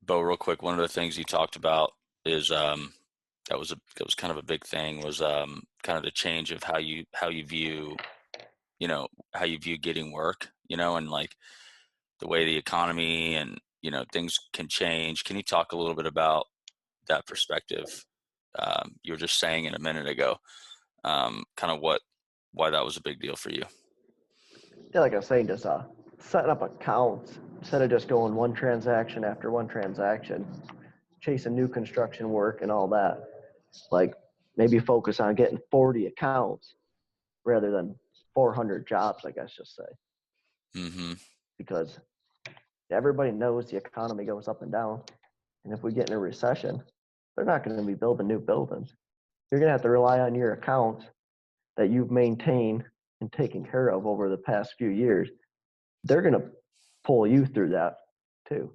Bo, real quick, one of the things you talked about is that was kind of a big thing was kind of the change of how you view how you view getting work, and like the way the economy and things can change. Can you talk a little bit about that perspective? You were just saying it a minute ago, kind of why that was a big deal for you. Yeah, like I was saying, just setting up accounts instead of just going one transaction after one transaction, chasing new construction work and all that. Like maybe focus on getting 40 accounts rather than 400 jobs, I guess just say. Mm-hmm. Because everybody knows the economy goes up and down. And if we get in a recession, they're not going to be building new buildings. You're going to have to rely on your accounts that you've maintained and taken care of over the past few years. They're going to pull you through that too.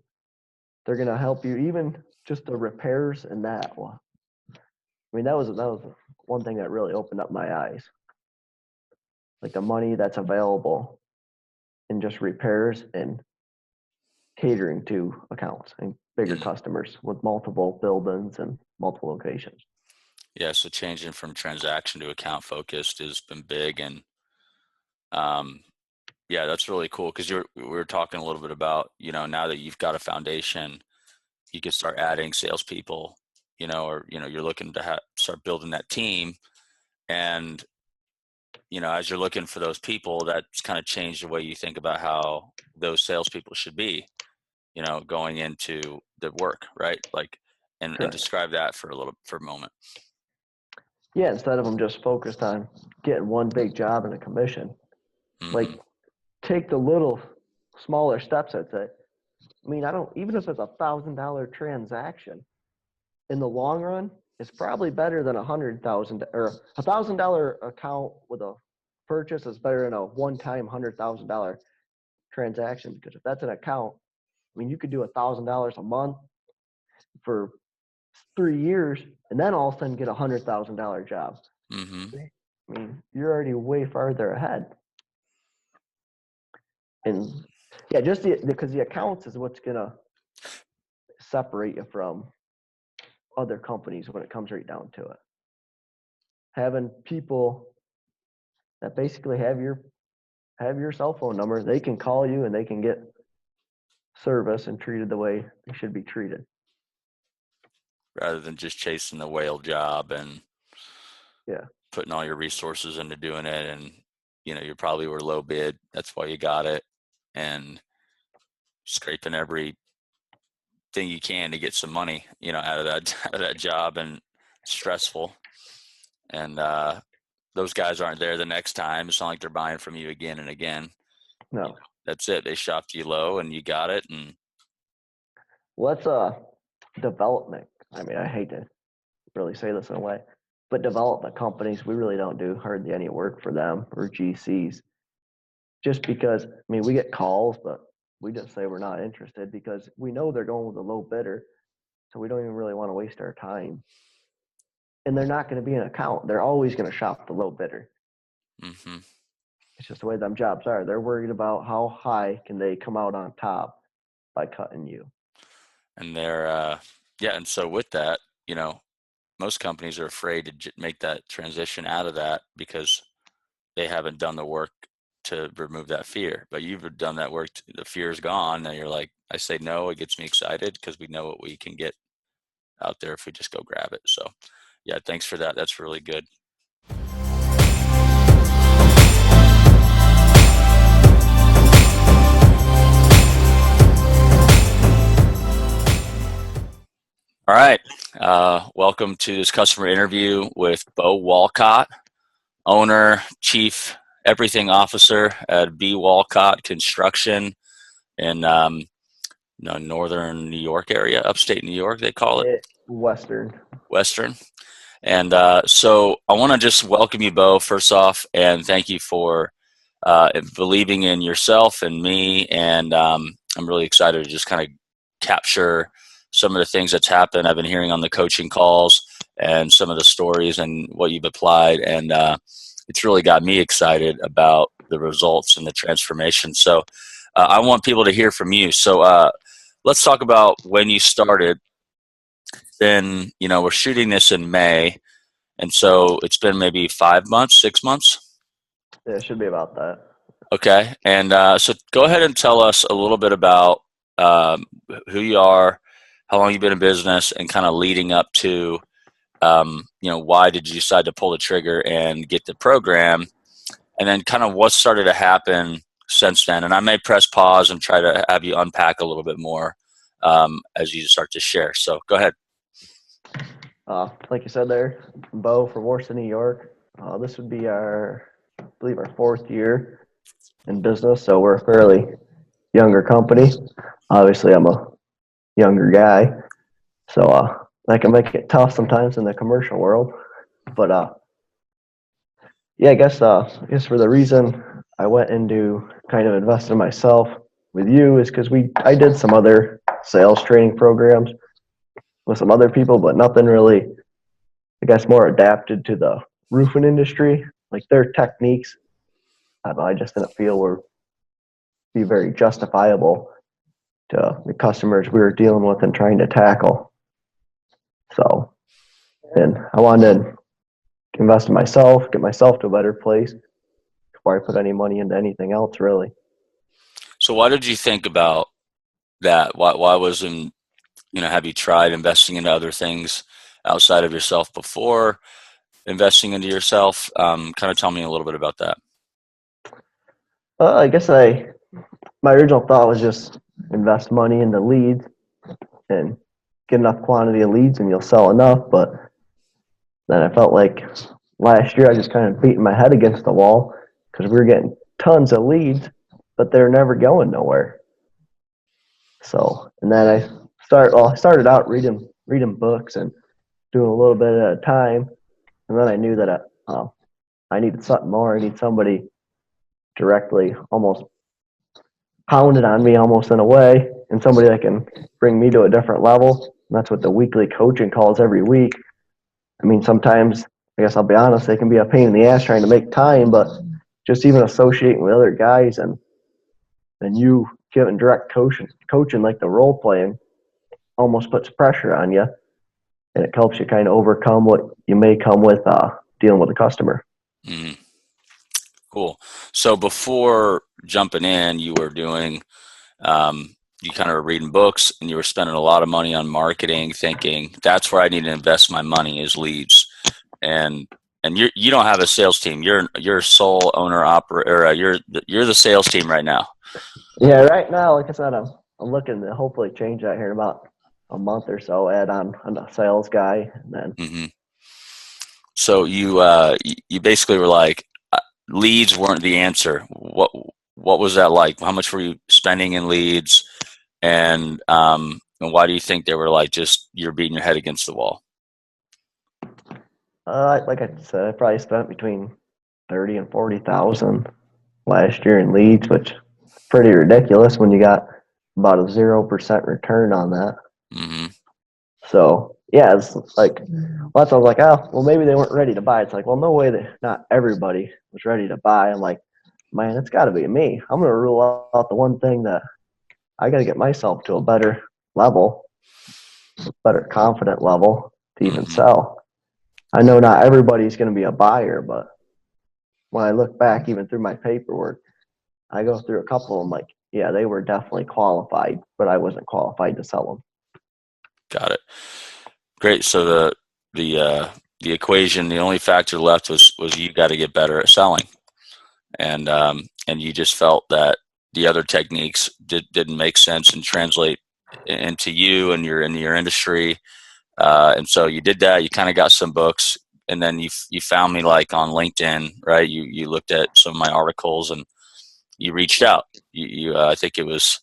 They're going to help you, even just the repairs and that. Well, I mean, that was one thing that really opened up my eyes. Like the money that's available in just repairs and catering to accounts and bigger Mm. customers with multiple buildings and multiple locations. Yeah, so changing from transaction to account focused has been big, and um, yeah, that's really cool because we were talking a little bit about now that you've got a foundation, you can start adding salespeople, or you're looking to start building that team, and as you're looking for those people, that's kind of changed the way you think about how those salespeople should be, going into the work, right? Like, and Correct. describe that for a moment. Yeah, instead of them just focused on getting one big job and a commission, like Hmm. take the little smaller steps. I'd say. I mean, I don't even if it's $1,000 transaction in the long run, it's probably better than 100,000 or $1,000 account with a purchase is better than a one-time $100,000 transaction because if that's an account, I mean, you could do $1,000 a month for 3 years and then all of a sudden get $100,000 job. Hmm. I mean, you're already way farther ahead. And yeah, just because the accounts is what's gonna separate you from other companies when it comes right down to it. Having people that basically have your cell phone number, they can call you and they can get service and treated the way they should be treated. Rather than just chasing the whale job and Yeah, putting all your resources into doing it, and you probably were low bid, that's why you got it, and scraping everything you can to get some money out of that out of that job, and stressful, and those guys aren't there the next time. It's not like they're buying from you again and again. no. That's it. They shopped you low and you got it. And Well, that's development. I mean, I hate to really say this in a way, but development companies, we really don't do hardly any work for them or GCs. Just because, I mean, we get calls, but we just say we're not interested because we know they're going with a low bidder. So we don't even really want to waste our time. And they're not going to be an account. They're always going to shop the low bidder. hmm It's just the way them jobs are. They're worried about how high can they come out on top by cutting you. and they're yeah. And so with that, most companies are afraid to make that transition out of that because they haven't done the work to remove that fear. But you've done that work. The fear is gone. And you're like, I say no, it gets me excited because we know what we can get out there if we just go grab it. So yeah, thanks for that. That's really good. All right. Welcome to this customer interview with Beau Walcott, owner, chief everything officer at B. Walcott Construction in northern New York area, upstate New York, they call it, Western. Western. And so I want to just welcome you, Beau, first off, and thank you for believing in yourself and me. And I'm really excited to just kind of capture some of the things that's happened. I've been hearing on the coaching calls and some of the stories and what you've applied. And it's really got me excited about the results and the transformation. So I want people to hear from you. So let's talk about when you started. Then, we're shooting this in May. And so it's been maybe 5 months, 6 months. Yeah, it should be about that. Okay. And so go ahead and tell us a little bit about um, who you are, how long you've been in business, and kind of leading up to, why did you decide to pull the trigger and get the program? And then kind of what started to happen since then. And I may press pause and try to have you unpack a little bit more as you start to share. So go ahead. Like you said there, Beau from Worcester, New York. This would be I believe our 4th year in business, so we're a fairly younger company. Obviously, I'm a younger guy, so that can make it tough sometimes in the commercial world. But yeah, I guess for the reason I went into kind of investing in myself with you is because I did some other sales training programs with some other people, but nothing really, I guess, more adapted to the roofing industry. Like their techniques, I don't know, I just didn't feel were be very justifiable to the customers we were dealing with and trying to tackle. So, and I wanted to invest in myself, get myself to a better place before I put any money into anything else, really. So why did you think about that? Why wasn't, have you tried investing into other things outside of yourself before investing into yourself? Kind of tell me a little bit about that. I guess my original thought was just invest money into leads and get enough quantity of leads and you'll sell enough. But then I felt like last year I just kind of beating my head against the wall because we were getting tons of leads, but they're never going nowhere. So, and then I started out reading books and doing a little bit at a time, and then I knew that I needed something more. I need somebody directly, almost pounded on me, almost in a way, and somebody that can bring me to a different level. And that's what the weekly coaching calls every week. I mean, sometimes I guess I'll be honest, they can be a pain in the ass trying to make time, but just even associating with other guys and you giving direct coaching like the role playing almost puts pressure on you, and it helps you kind of overcome what you may come with dealing with a customer. Mm, cool. So before jumping in, you were doing, you kind of were reading books and you were spending a lot of money on marketing, thinking that's where I need to invest my money is leads. And you don't have a sales team. You're sole owner operator. You're the sales team right now. Yeah, right now, like I said, I'm looking to hopefully change that here in about a month or so. Add on a sales guy, and then Hmm. So you basically were like leads weren't the answer. What was that like? How much were you spending in leads, and why do you think they were like just you're beating your head against the wall? like I said, I probably spent between 30 and 40,000 last year in leads, which is pretty ridiculous when you got about a 0% return on that. Hmm. So yeah, it's like lots. I was like, oh, well, maybe they weren't ready to buy. It's like, well, no way that not everybody was ready to buy. I'm like, man, it's got to be me. I'm gonna rule out the one thing that I got to get myself to a better level, better confident level to even Hmm. sell. I know not everybody's going to be a buyer, but when I look back, even through my paperwork, I go through a couple of them like, yeah, they were definitely qualified, but I wasn't qualified to sell them. Got it. Great. So the equation, the only factor left was you got to get better at selling, and you just felt that the other techniques didn't make sense and translate into you and your in your industry. And so you did that. You kind of got some books, and then you found me like on LinkedIn, right? You looked at some of my articles and you reached out. I think it was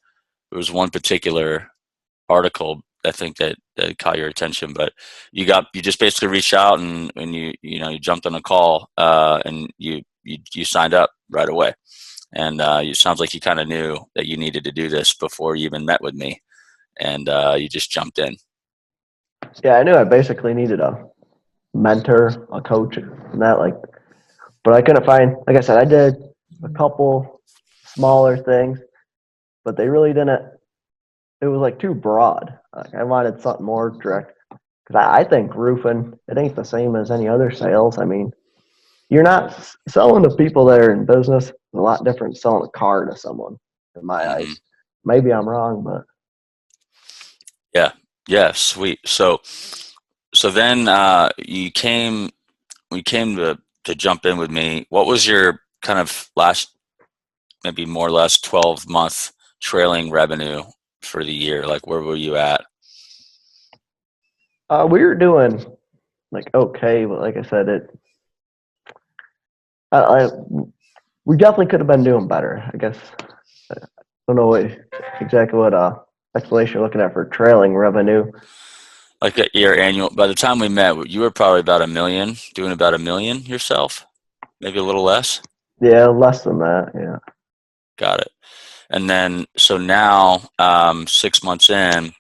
one particular article I think that caught your attention, but you just basically reached out and you jumped on a call and you signed up right away. And it sounds like you kind of knew that you needed to do this before you even met with me, and you just jumped in. Yeah, I knew I basically needed a mentor, a coach, and that like, but I couldn't find. Like I said, I did a couple smaller things, but they really didn't. it was like too broad. Like I wanted something more direct. Because I think roofing, it ain't the same as any other sales. I mean, you're not selling to people that are in business. It's a lot different than selling a car to someone, in my Hmm. eyes. Maybe I'm wrong, but Yeah. Yeah. Sweet. So then you came to jump in with me. What was your kind of last, maybe more or less 12-month trailing revenue for the year? Like where were you at? we were doing like okay. But like I said, I we definitely could have been doing better. I guess I don't know exactly what explanation you're looking at for trailing revenue. Like at your annual, by the time we met, you were probably about 1 million, doing about 1 million yourself, maybe a little less. Yeah, less than that. Yeah. Got it. And then, so now, 6 months in,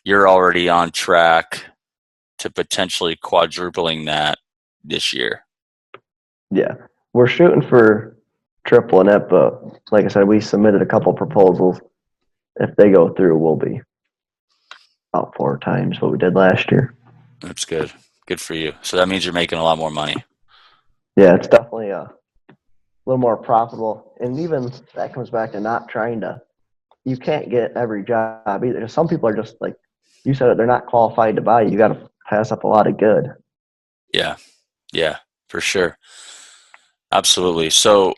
you're already on track to potentially quadrupling that this year. Yeah, we're shooting for tripling it, but like I said, we submitted a couple proposals. If they go through, we'll be about 4 times what we did last year. That's good. Good for you. So that means you're making a lot more money. Yeah, it's definitely a little more profitable, and even that comes back to not trying to. You can't get every job either. Some people are just like you said it; they're not qualified to buy. You got to pass up a lot of good. Yeah. Yeah, for sure. Absolutely. So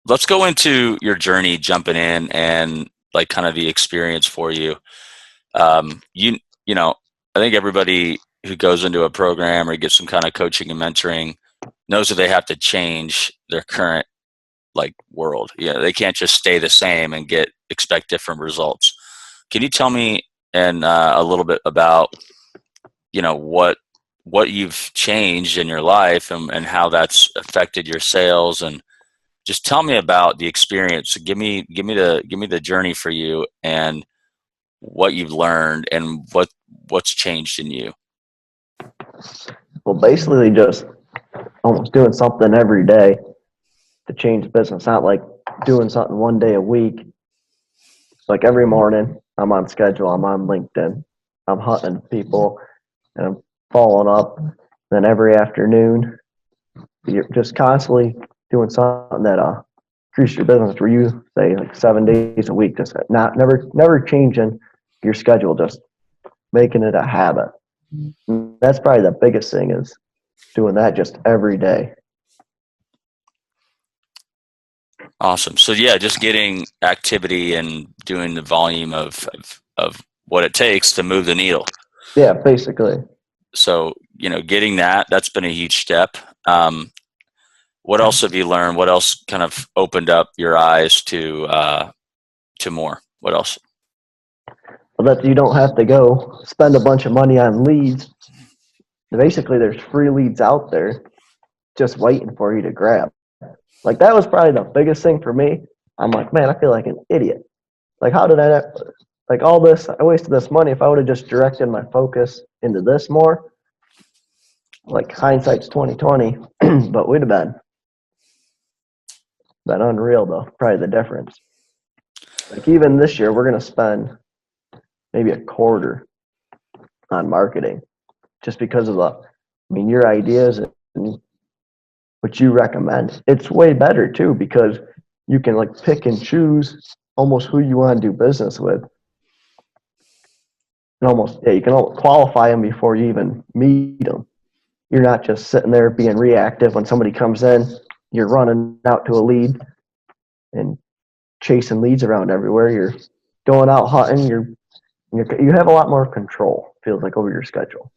let's go into your journey jumping in and like kind of the experience for you. You, you know, I think everybody who goes into a program or gets some kind of coaching and mentoring knows that they have to change their current like world. Yeah, they can't just stay the same and expect different results. Can you tell me and a little bit about what you've changed in your life and how that's affected your sales, and just tell me about the experience. Give me the journey for you and what you've learned and what's changed in you. Well, basically, just almost doing something every day to change business. Not like doing something 1 day a week. Like every morning, I'm on schedule. I'm on LinkedIn. I'm hunting people and I'm following up. Then every afternoon, you're just constantly doing something that increase your business. Where you say like 7 days a week, just not never changing your schedule, just making it a habit. And that's probably the biggest thing is doing that just every day. Awesome. So yeah, just getting activity and doing the volume of what it takes to move the needle. Yeah, basically. So getting that's been a huge step. What else have you learned? What else kind of opened up your eyes to more? What else? Well, that you don't have to go spend a bunch of money on leads. Basically, there's free leads out there just waiting for you to grab. Like that was probably the biggest thing for me. I'm like, man, I feel like an idiot. Like, how did I like all this? I wasted this money. If I would have just directed my focus into this more, like hindsight's 2020, but we'd have been unreal though. Probably the difference. Like even this year, we're gonna spend maybe a quarter on marketing just because of the. I mean, your ideas and what you recommend. It's way better too because you can like pick and choose almost who you want to do business with. And almost yeah, you can qualify them before you even meet them. You're not just sitting there being reactive when somebody comes in. You're running out to a lead and chasing leads around everywhere. You're going out hunting. You have a lot more control. Feels like over your schedule.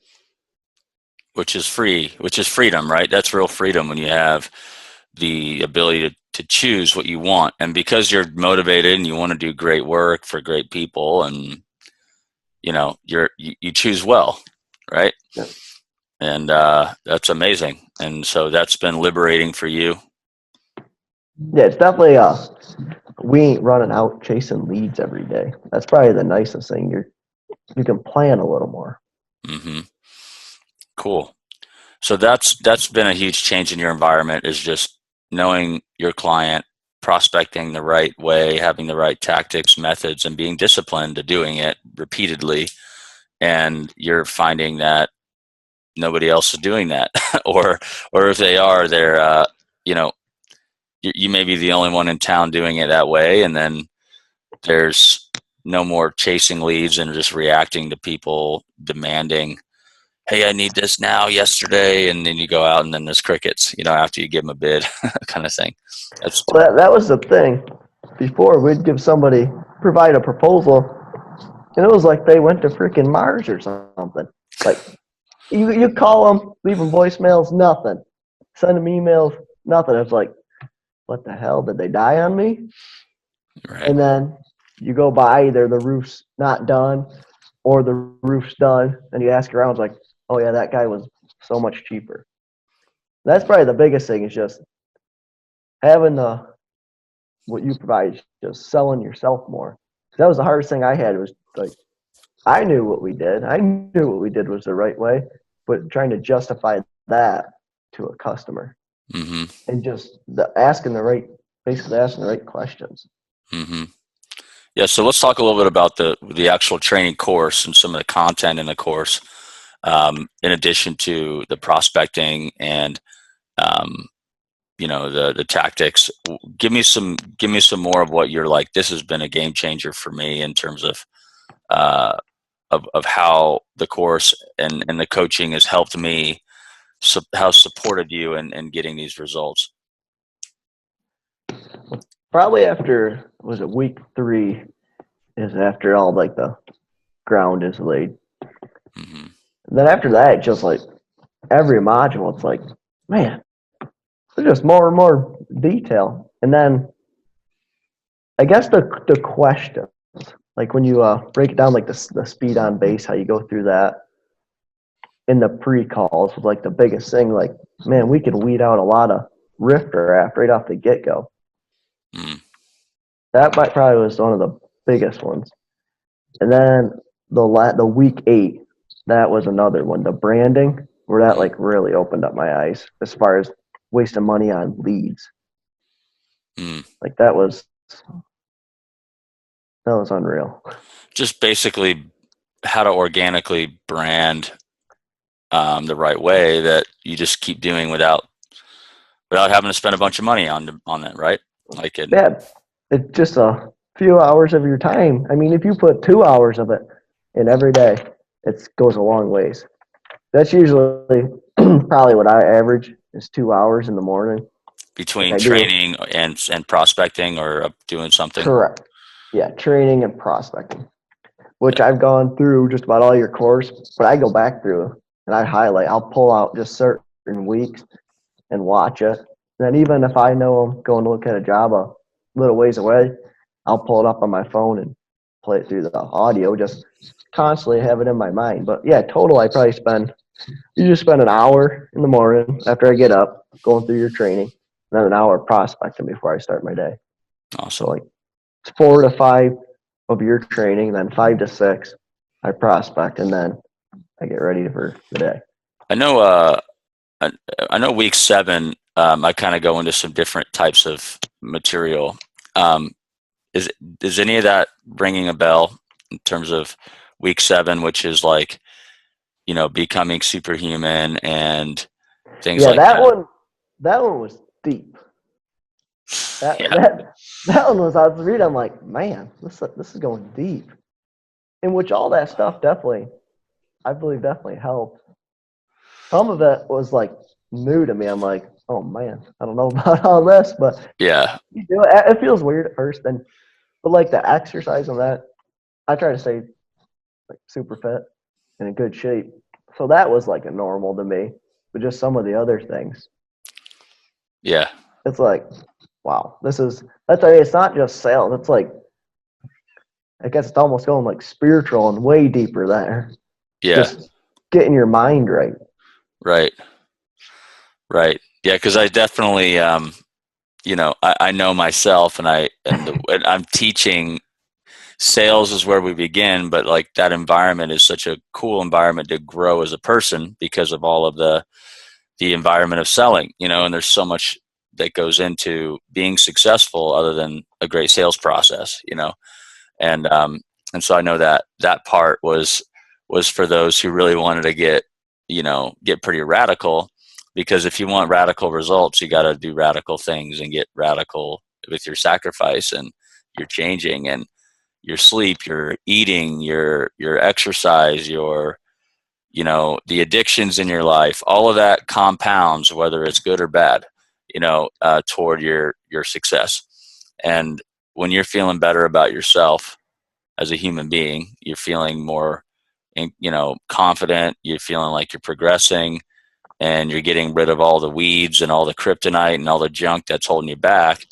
Which is free, which is freedom, right? That's real freedom when you have the ability to choose what you want. And because you're motivated and you want to do great work for great people, and you choose well, right? Yeah, And that's amazing. And so that's been liberating for you. yeah, it's definitely we ain't running out chasing leads every day. That's probably the nicest thing. You can plan a little more. Hmm. Cool. So that's been a huge change in your environment, is just knowing your client prospecting the right way, having the right tactics, methods, and being disciplined to doing it repeatedly. And you're finding that nobody else is doing that, or if they are, they're you know, you may be the only one in town doing it that way, and then there's no more chasing leads and just reacting to people demanding, hey, I need this now, yesterday, and then you go out and then there's crickets, after you give them a bid, kind of thing. That's Well, that was the thing. Before, we'd provide a proposal, and it was like they went to freaking Mars or something. Like, you call them, leave them voicemails, nothing. Send them emails, nothing. It's like, what the hell? Did they die on me? right. And then you go by, either the roof's not done or the roof's done, and you ask around, it's like, oh yeah, that guy was so much cheaper. That's probably the biggest thing, is just having what you provide, just selling yourself more. That was the hardest thing I had, was like, I knew what we did. I knew what we did was the right way, but trying to justify that to a customer, Mm-hmm. and just basically asking the right questions. Mm-hmm. Yeah, so let's talk a little bit about the actual training course and some of the content in the course, in addition to the prospecting and the tactics. Give me some more of what you're like, this has been a game changer for me in terms of how the course and the coaching has helped me, how supported you in getting these results. Probably after, was it week 3, is after all like the ground is laid. Mm-hmm. Then after that, just like every module, it's like, man, there's just more and more detail. And then I guess the questions, like when you break it down, like the speed on base, how you go through that in the pre-calls was like the biggest thing. Like, man, we could weed out a lot of riff-raff right off the get-go. Mm. That probably was one of the biggest ones. And then the week 8, that was another one. The branding, where that like really opened up my eyes as far as wasting money on leads. Mm. Like that was unreal. Just basically how to organically brand the right way, that you just keep doing without having to spend a bunch of money on that, right? Like it. Yeah, it's just a few hours of your time. I mean, if you put 2 hours of it in every day, it goes a long ways. That's usually probably what I average, is 2 hours in the morning. Between like training and prospecting, or doing something. Correct. Yeah, training and prospecting, which I've gone through just about all your course, but I go back through and I'll pull out just certain weeks and watch it. And then even if I know I'm going to look at a job a little ways away, I'll pull it up on my phone and play it through the audio, just constantly have it in my mind. But yeah, total, I probably spend an hour in the morning after I get up, going through your training, and then an hour prospecting before I start my day. Awesome. So like 4 to 5 of your training, then 5 to 6 I prospect, and then I get ready for the day. I know. I know week 7. I kind of go into some different types of material. Is any of that ringing a bell in terms of week 7, which is like, becoming superhuman and things like that? That one was deep. Yeah. That one was, I was reading, I'm like, man, this is going deep. In which all that stuff I believe definitely helped. Some of it was like new to me. I'm like, oh man, I don't know about all this, but Yeah. you do it. It feels weird at first, but like the exercise on that, I try to stay like super fit and in good shape. So that was like a normal to me, but just some of the other things. Yeah. It's like, wow, it's not just sales. It's like, I guess it's almost going like spiritual and way deeper there. Yeah. Just getting your mind right. Right. Yeah. Cause I definitely, I know myself, and I'm teaching. Sales is where we begin, but like that environment is such a cool environment to grow as a person because of all of the environment of selling, and there's so much that goes into being successful other than a great sales process, and so I know that that part was for those who really wanted to get pretty radical, because if you want radical results, you got to do radical things and get radical with your sacrifice and your changing and your sleep, your eating, your exercise, the addictions in your life. All of that compounds, whether it's good or bad, toward your success. And when you're feeling better about yourself as a human being, you're feeling more, confident. You're feeling like you're progressing, and you're getting rid of all the weeds and all the kryptonite and all the junk that's holding you back.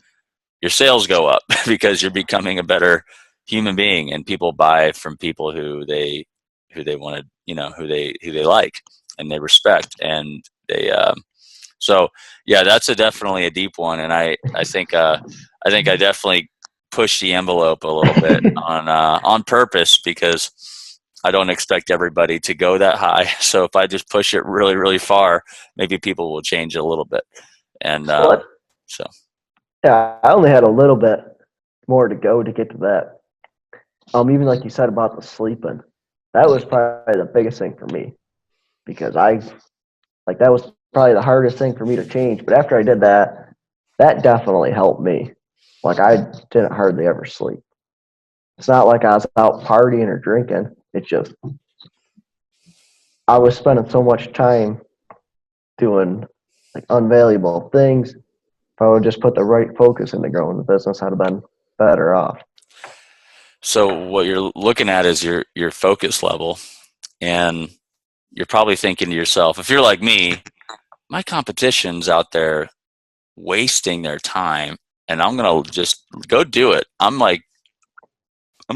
Your sales go up because you're becoming a better human being, and people buy from people who they want to, who they like and they respect, and so yeah, that's definitely a deep one, and I think I definitely push the envelope a little bit on purpose, because I don't expect everybody to go that high. So if I just push it really, really far, maybe people will change a little bit. And Well, so, yeah, I only had a little bit more to go to get to that. Even like you said about the sleeping, that was probably the biggest thing for me, because that was probably the hardest thing for me to change. But after I did that, that definitely helped me. Like, I didn't hardly ever sleep. It's not like I was out partying or drinking. It's just I was spending so much time doing like unvaluable things. If I would just put the right focus into growing the business, I'd have been better off. so what you're looking at is your focus level, and you're probably thinking to yourself, if you're like me, my competition's out there wasting their time, and I'm gonna just go do it. I'm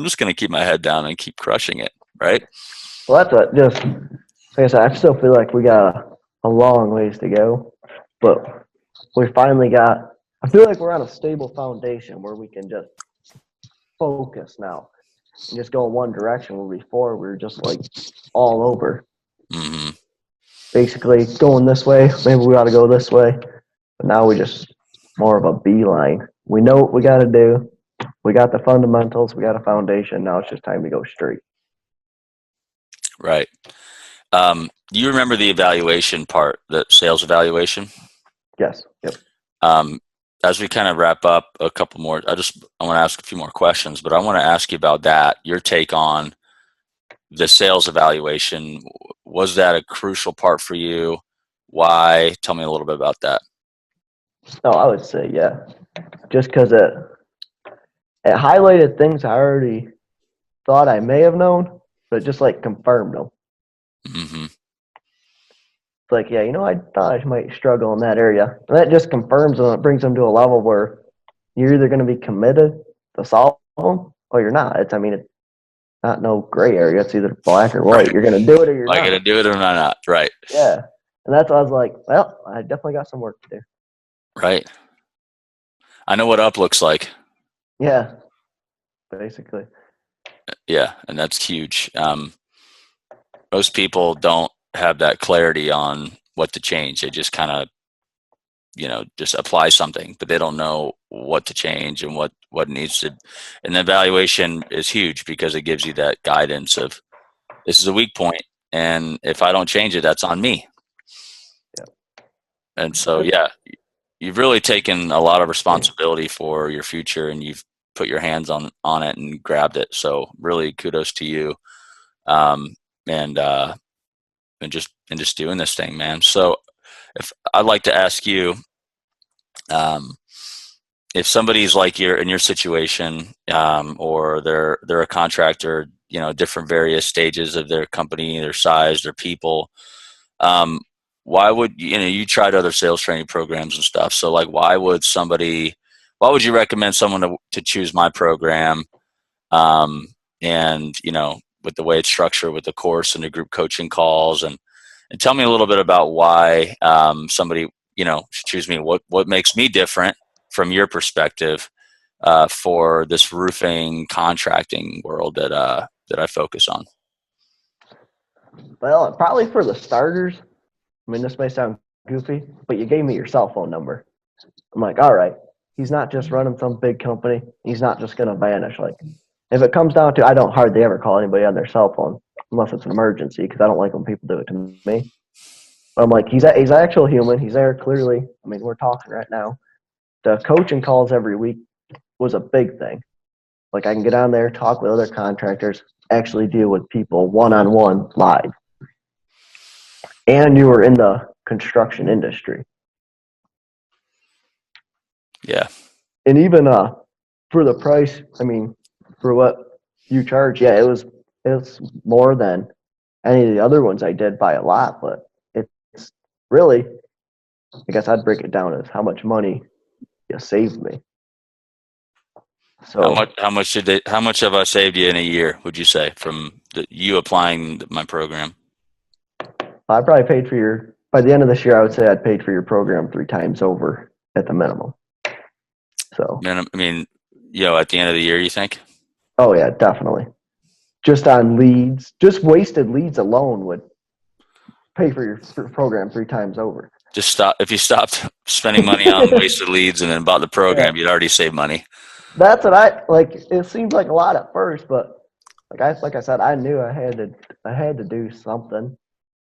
just gonna keep my head down and keep crushing it, right? Well, that's what just like I said. I still feel like we got a long ways to go, but we finally got. I feel like we're on a stable foundation where we can just focus now and just go in one direction. Where before we were just like all over, Mm-hmm. basically going this way. Maybe we ought to go this way, but now we just more of a beeline. We know what we got to do. We got the fundamentals. We got a foundation. Now it's just time to go straight. Right. You remember the evaluation part, the sales evaluation? Yes. Yep. Um, as we kind of wrap up, a couple more, I want to ask a few more questions, but I want to ask you about that. Your take on the sales evaluation. Was that a crucial part for you? Why? Tell me a little bit about that. No, I would say yeah. Just because it highlighted things I already thought I may have known, but it just like confirmed them. Mm-hmm. It's like, yeah, I thought I might struggle in that area. And that just confirms them. It brings them to a level where you're either going to be committed to solve them or you're not. It's not no gray area. It's either black or white. Right. You're going to do it or you're Am I going to not. do it or am I not? Right. Yeah. And that's why I was like, well, I definitely got some work to do. Right. I know what up looks like. Yeah, basically. Yeah. And that's huge. Most people don't have that clarity on what to change. They just kind of, just apply something, but they don't know what to change and what needs to. And the evaluation is huge because it gives you that guidance of, this is a weak point, and if I don't change it, that's on me. Yeah. And so, yeah, you've really taken a lot of responsibility for your future, and you've put your hands on it and grabbed it. So really kudos to you. Um, and just doing this thing, man. So if I'd like to ask you, um, if somebody's like in your situation, or they're a contractor, different various stages of their company, their size, their people, um, why would you tried other sales training programs and stuff? So like, why would you recommend someone to choose my program? Um, and with the way it's structured, with the course and the group coaching calls, and tell me a little bit about why somebody should choose me. What makes me different from your perspective for this roofing contracting world that I focus on? Well, probably for the starters, I mean, this may sound goofy, but you gave me your cell phone number. I'm like, all right, he's not just running some big company. He's not just going to vanish. Like, if it comes down to, I don't hardly ever call anybody on their cell phone unless it's an emergency because I don't like when people do it to me. But I'm like, he's an actual human. He's there clearly. I mean, we're talking right now. The coaching calls every week was a big thing. Like, I can get on there, talk with other contractors, actually deal with people one-on-one live. And you were in the construction industry. Yeah. And even for the price, I mean, for what you charge, yeah, it's more than any of the other ones I did by a lot, but it's really, I guess I'd break it down as how much money you saved me. So How much have I saved you in a year, would you say, from you applying my program? I probably paid for by the end of this year, I would say I'd paid for your program 3 times over at the minimum. So, Man, I mean, at the end of the year, you think? oh yeah, definitely. Just on leads, just wasted leads alone would pay for your program 3 times over. Just stop. If you stopped spending money on wasted leads and then bought the program, Yeah. you'd already save money. That's what I like. It seemed like a lot at first, but like I said, I knew I had to do something.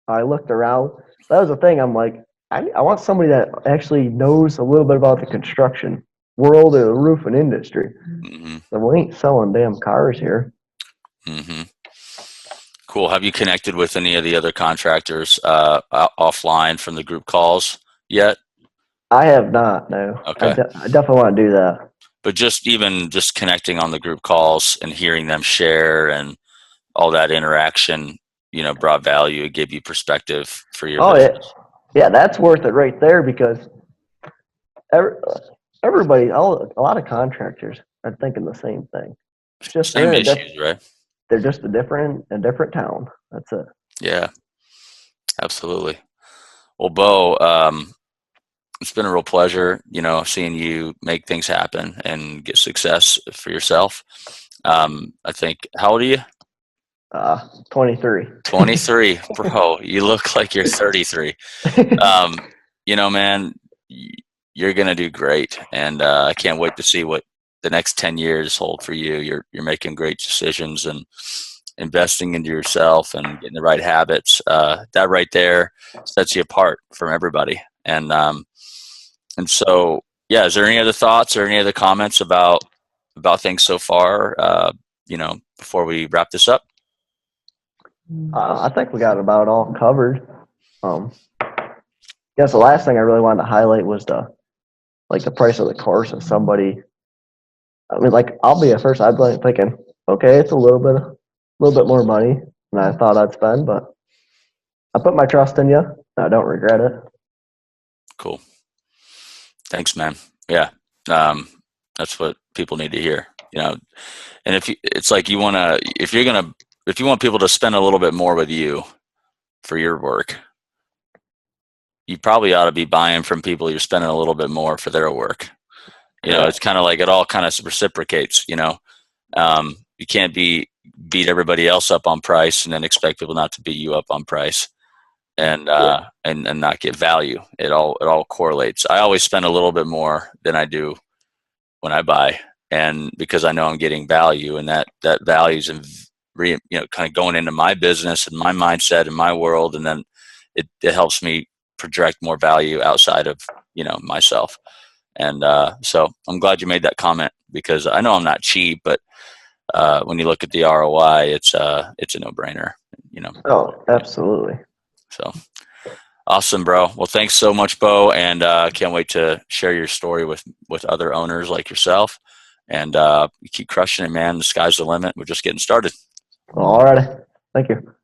I looked around. That was the thing. I'm like, I want somebody that actually knows a little bit about the construction world or the roofing industry. Mm-hmm. So we ain't selling damn cars here. Mm-hmm. Cool. Have you connected with any of the other contractors offline from the group calls yet? I have not. No. Okay. I definitely want to do that. But just connecting on the group calls and hearing them share and all that interaction, brought value. It gave you perspective for your business. Yeah, that's worth it right there because everybody, a lot of contractors are thinking the same thing. It's just Same issues, right? They're just a different town. That's it. Yeah, absolutely. Well, Beau, it's been a real pleasure, seeing you make things happen and get success for yourself. I think, how old are you? 23. 23, bro. You look like you're 33. Man, you're gonna do great, and I can't wait to see what the next 10 years hold for you. You're making great decisions and investing into yourself and getting the right habits. That right there sets you apart from everybody. And so, yeah. Is there any other thoughts or any other comments about things so far? Before we wrap this up. I think we got about all covered. Guess the last thing I really wanted to highlight was the price of the course. If somebody, I mean, I'll be at first, I'd be thinking, okay, it's a little bit more money than I thought I'd spend, but I put my trust in you. And I don't regret it. Cool. Thanks, man. Yeah. That's what people need to hear, and it's like if you want people to spend a little bit more with you for your work, you probably ought to be buying from people you're spending a little bit more for their work. It's kind of like it all kind of reciprocates, you can't beat everybody else up on price and then expect people not to beat you up on price and not get value. It all correlates. I always spend a little bit more than I do when I buy, and because I know I'm getting value, and that value's kind of going into my business and my mindset and my world, and then it helps me project more value outside of myself. And so I'm glad you made that comment, because I know I'm not cheap, but when you look at the ROI, it's a no-brainer. Oh, absolutely. So awesome, bro. Well, thanks so much, Beau, and can't wait to share your story with other owners like yourself. And you keep crushing it, man. The sky's the limit. We're just getting started. All right. Thank you.